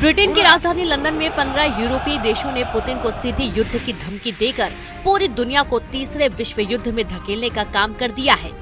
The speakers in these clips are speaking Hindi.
ब्रिटेन की राजधानी लंदन में 15 यूरोपीय देशों ने पुतिन को सीधे युद्ध की धमकी देकर पूरी दुनिया को तीसरे विश्व युद्ध में धकेलने का काम कर दिया है।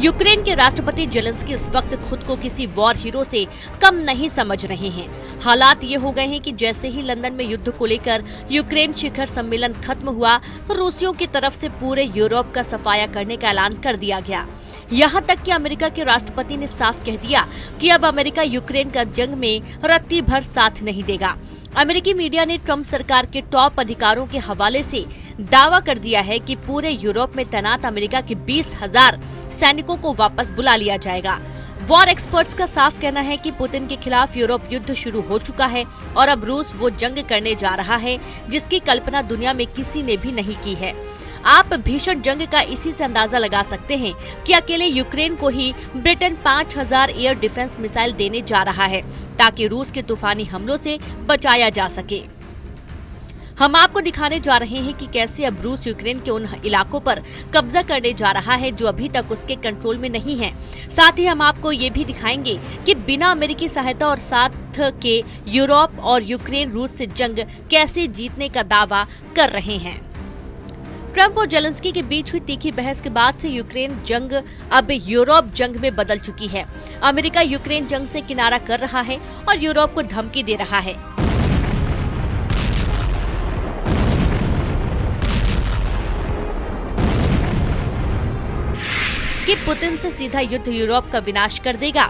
यूक्रेन के राष्ट्रपति जेलेंस्की इस वक्त खुद को किसी वॉर हीरो से कम नहीं समझ रहे हैं। हालात ये हो गए हैं कि जैसे ही लंदन में युद्ध को लेकर यूक्रेन शिखर सम्मेलन खत्म हुआ तो रूसियों की तरफ से पूरे यूरोप का सफाया करने का ऐलान कर दिया गया। यहाँ तक कि अमेरिका के राष्ट्रपति ने साफ कह दिया कि अब अमेरिका यूक्रेन का जंग में रत्ती भर साथ नहीं देगा। अमेरिकी मीडिया ने ट्रंप सरकार के टॉप अधिकारियों के हवाले से दावा कर दिया है कि पूरे यूरोप में तैनात अमेरिका के 20,000 सैनिकों को वापस बुला लिया जाएगा। वॉर एक्सपर्ट्स का साफ कहना है कि पुतिन के खिलाफ यूरोप युद्ध शुरू हो चुका है और अब रूस वो जंग करने जा रहा है जिसकी कल्पना दुनिया में किसी ने भी नहीं की है। आप भीषण जंग का इसी से अंदाजा लगा सकते हैं कि अकेले यूक्रेन को ही ब्रिटेन 5,000 एयर डिफेंस मिसाइल देने जा रहा है ताकि रूस के तूफानी हमलों से बचाया जा सके। हम आपको दिखाने जा रहे हैं कि कैसे अब रूस यूक्रेन के उन इलाकों पर कब्जा करने जा रहा है जो अभी तक उसके कंट्रोल में नहीं है। साथ ही हम आपको ये भी दिखाएंगे कि बिना अमेरिकी सहायता और साथ के यूरोप और यूक्रेन रूस से जंग कैसे जीतने का दावा कर रहे हैं। ट्रंप और जेलेंस्की के बीच हुई तीखी बहस के बाद से यूक्रेन जंग अब यूरोप जंग में बदल चुकी है। अमेरिका यूक्रेन जंग से किनारा कर रहा है और यूरोप को धमकी दे रहा है। कि पुतिन से सीधा युद्ध यूरोप का विनाश कर देगा।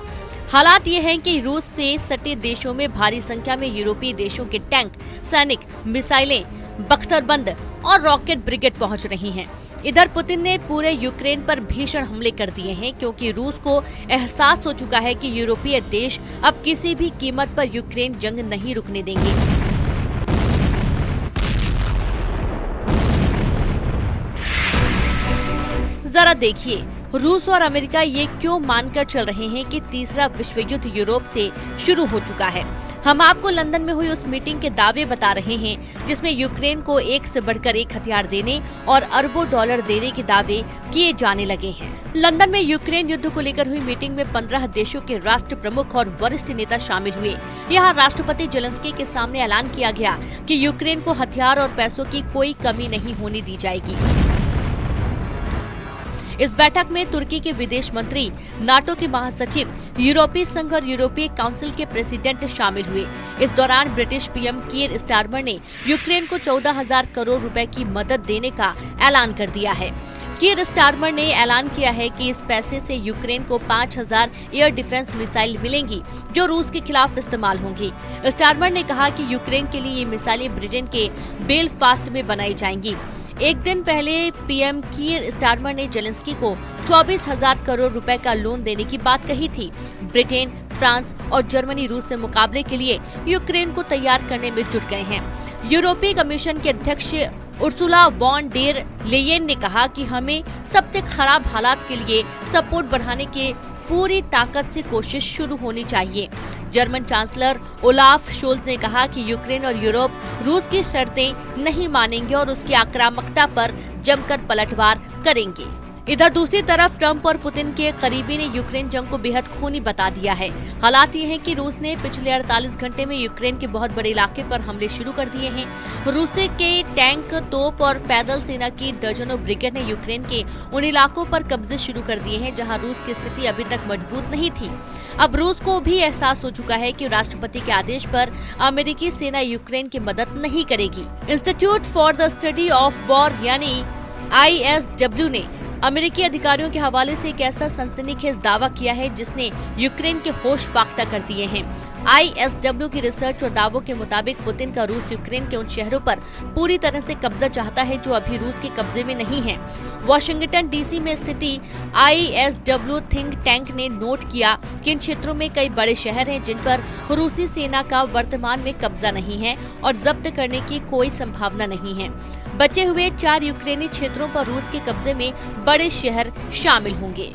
हालात ये हैं कि रूस से सटे देशों में भारी संख्या में यूरोपीय देशों के टैंक, सैनिक, मिसाइलें, बख्तरबंद और रॉकेट ब्रिगेड पहुंच रही हैं। इधर पुतिन ने पूरे यूक्रेन पर भीषण हमले कर दिए हैं क्योंकि रूस को एहसास हो चुका है कि यूरोपीय देश अब किसी भी कीमत पर यूक्रेन जंग नहीं रुकने देंगे। जरा देखिए, रूस और अमेरिका ये क्यों मानकर चल रहे हैं कि तीसरा विश्व युद्ध यूरोप से शुरू हो चुका है। हम आपको लंदन में हुई उस मीटिंग के दावे बता रहे हैं जिसमें यूक्रेन को एक से बढ़कर एक हथियार देने और अरबों डॉलर देने के दावे किए जाने लगे हैं। लंदन में यूक्रेन युद्ध को लेकर हुई मीटिंग में 15 देशों के राष्ट्र प्रमुख और वरिष्ठ नेता शामिल हुए। यहाँ राष्ट्रपति जेलेंस्की के सामने ऐलान किया गया कि यूक्रेन को हथियार और पैसों की कोई कमी नहीं होने दी जाएगी। इस बैठक में तुर्की के विदेश मंत्री, नाटो के महासचिव, यूरोपीय संघ और यूरोपीय काउंसिल के प्रेसिडेंट शामिल हुए। इस दौरान ब्रिटिश पीएम कीर स्टारमर ने यूक्रेन को 14,000 करोड़ रुपए की मदद देने का ऐलान कर दिया है। कीर स्टारमर ने ऐलान किया है कि इस पैसे से यूक्रेन को 5,000 एयर डिफेंस मिसाइल मिलेंगी जो रूस के खिलाफ इस्तेमाल होंगी। स्टारमर ने कहा कि यूक्रेन के लिए ये मिसाइलें ब्रिटेन के बेलफास्ट में बनाई जाएंगी। एक दिन पहले पीएम कीर स्टारमर ने जेलेंस्की को 24,000 करोड़ रुपए का लोन देने की बात कही थी। ब्रिटेन, फ्रांस और जर्मनी रूस से मुकाबले के लिए यूक्रेन को तैयार करने में जुट गए हैं। यूरोपीय कमीशन के अध्यक्ष उर्सुला वॉन डेर लेयेन ने कहा कि हमें सबसे खराब हालात के लिए सपोर्ट बढ़ाने के पूरी ताकत से कोशिश शुरू होनी चाहिए। जर्मन चांसलर ओलाफ शोल्ज ने कहा कि यूक्रेन और यूरोप रूस की शर्तें नहीं मानेंगे और उसकी आक्रामकता पर जमकर पलटवार करेंगे। इधर दूसरी तरफ ट्रंप और पुतिन के करीबी ने यूक्रेन जंग को बेहद खूनी बता दिया है। हालात ये हैं कि रूस ने पिछले 48 घंटे में यूक्रेन के बहुत बड़े इलाके पर हमले शुरू कर दिए हैं। रूस के टैंक, तोप और पैदल सेना की दर्जनों ब्रिगेड ने यूक्रेन के उन इलाकों पर कब्जे शुरू कर दिए हैं जहां रूस की स्थिति अभी तक मजबूत नहीं थी। अब रूस को भी एहसास हो चुका है कि राष्ट्रपति के आदेश पर अमेरिकी सेना यूक्रेन की मदद नहीं करेगी। Institute for the study of war यानी ISW ने अमेरिकी अधिकारियों के हवाले से एक ऐसा सनसनीखेज दावा किया है जिसने यूक्रेन के होश फाख्ता कर दिए हैं। ISW की रिसर्च और दावों के मुताबिक पुतिन का रूस यूक्रेन के उन शहरों पर पूरी तरह से कब्जा चाहता है जो अभी रूस के कब्जे में नहीं है। वॉशिंगटन DC में स्थिति ISW थिंक टैंक ने नोट किया कि इन क्षेत्रों में कई बड़े शहर हैं जिन पर रूसी सेना का वर्तमान में कब्जा नहीं है और जब्त करने की कोई संभावना नहीं है। बचे हुए 4 यूक्रेनी क्षेत्रों पर रूस के कब्जे में बड़े शहर शामिल होंगे।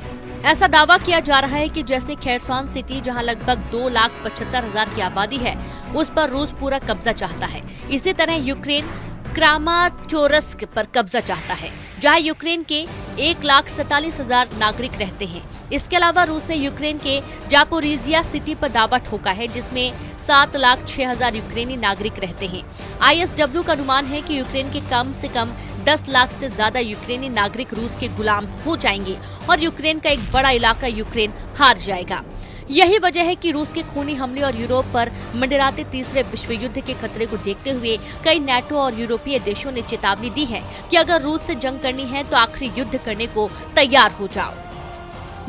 ऐसा दावा किया जा रहा है कि जैसे खेरसॉन सिटी जहां लगभग 2,75,000 की आबादी है, उस पर रूस पूरा कब्जा चाहता है। इसी तरह यूक्रेन क्रामाटोर्स्क पर कब्जा चाहता है, जहां यूक्रेन के 1,47,000 नागरिक रहते हैं। इसके अलावा रूस ने यूक्रेन के जापोरिजिया सिटी पर दावा ठोका है, जिसमें 7,06,000 यूक्रेनी नागरिक रहते हैं। ISW का अनुमान है कि यूक्रेन के कम से कम 10 लाख से ज्यादा यूक्रेनी नागरिक रूस के गुलाम हो जाएंगे और यूक्रेन का एक बड़ा इलाका यूक्रेन हार जाएगा। यही वजह है कि रूस के खूनी हमले और यूरोप पर मंडराते तीसरे विश्व युद्ध के खतरे को देखते हुए कई नाटो और यूरोपीय देशों ने चेतावनी दी है कि अगर रूस से जंग करनी है तो आखिरी युद्ध करने को तैयार हो जाओ।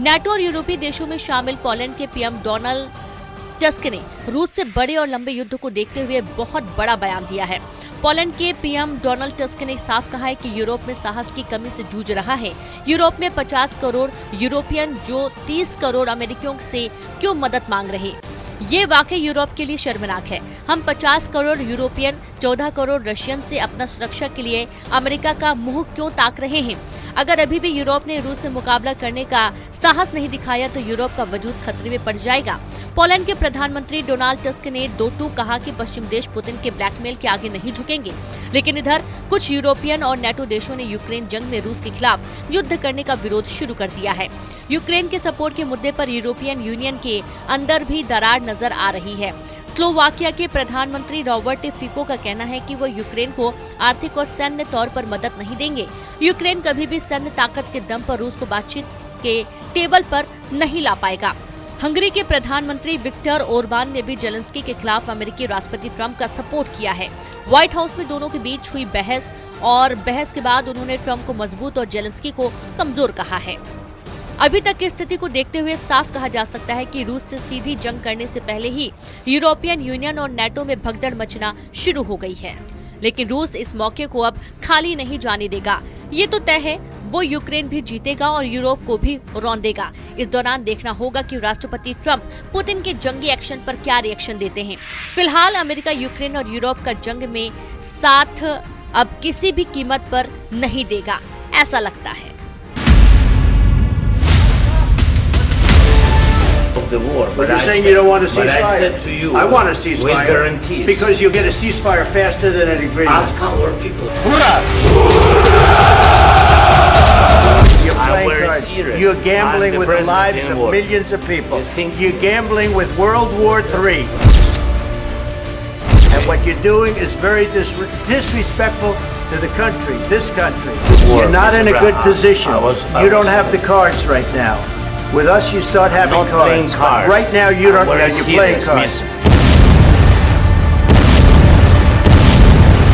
नाटो और यूरोपीय देशों में शामिल पोलैंड के पीएम डोनाल्ड टस्क ने रूस से बड़े और लंबे युद्ध को देखते हुए बहुत बड़ा बयान दिया है। पोलैंड के पीएम डोनाल्ड टस्क ने साफ कहा है कि यूरोप में साहस की कमी से जूझ रहा है। यूरोप में 50 करोड़ यूरोपियन जो 30 करोड़ अमेरिकियों से क्यों मदद मांग रहे, ये वाकई यूरोप के लिए शर्मनाक है। हम 50 करोड़ यूरोपियन 14 करोड़ रशियन से अपना सुरक्षा के लिए अमेरिका का मुंह क्यों ताक रहे हैं। अगर अभी भी यूरोप ने रूस से मुकाबला करने का साहस नहीं दिखाया तो यूरोप का वजूद खतरे में पड़ जाएगा। पोलैंड के प्रधानमंत्री डोनाल्ड टस्क ने दो टूक कहा कि पश्चिम देश पुतिन के ब्लैकमेल के आगे नहीं झुकेंगे। लेकिन इधर कुछ यूरोपियन और नाटो देशों ने यूक्रेन जंग में रूस के खिलाफ युद्ध करने का विरोध शुरू कर दिया है। यूक्रेन के सपोर्ट के मुद्दे पर यूरोपियन यूनियन के अंदर भी दरार नजर आ रही है। स्लोवाकिया के प्रधानमंत्री रॉबर्ट फिको का कहना है कि वो यूक्रेन को आर्थिक और सैन्य तौर पर मदद नहीं देंगे। यूक्रेन कभी भी सैन्य ताकत के दम पर रूस को बातचीत के टेबल पर नहीं ला पाएगा। हंगरी के प्रधानमंत्री विक्टर ओरबान ने भी जेलेंस्की के खिलाफ अमेरिकी राष्ट्रपति ट्रंप का सपोर्ट किया है। व्हाइट हाउस में दोनों के बीच हुई बहस के बाद उन्होंने ट्रंप को मजबूत और जेलेंस्की को कमजोर कहा है। अभी तक की स्थिति को देखते हुए साफ कहा जा सकता है कि रूस से सीधी जंग करने से पहले ही यूरोपियन यूनियन और नाटो में भगदड़ मचना शुरू हो गई है। लेकिन रूस इस मौके को अब खाली नहीं जाने देगा। ये तो तय है, वो यूक्रेन भी जीतेगा और यूरोप को भी रौंदेगा। इस दौरान देखना होगा कि राष्ट्रपति ट्रंप पुतिन के जंगी एक्शन पर क्या रिएक्शन देते हैं। फिलहाल अमेरिका यूक्रेन और यूरोप का जंग में साथ अब किसी भी कीमत पर नहीं देगा, ऐसा लगता है। The war, but you're saying you don't want a ceasefire. I said to you, I want a ceasefire. With guarantees. Because you get a ceasefire faster than an agreement. Ask our people. You're playing cards. Serious. You're gambling I'm the with the lives president of in millions of people. You're gambling with World War III. And what you're doing is very disrespectful to the country, this country. You're not in a good position. You don't have the cards right now. With us, you start having cards. Right now, you don't. You're playing cards.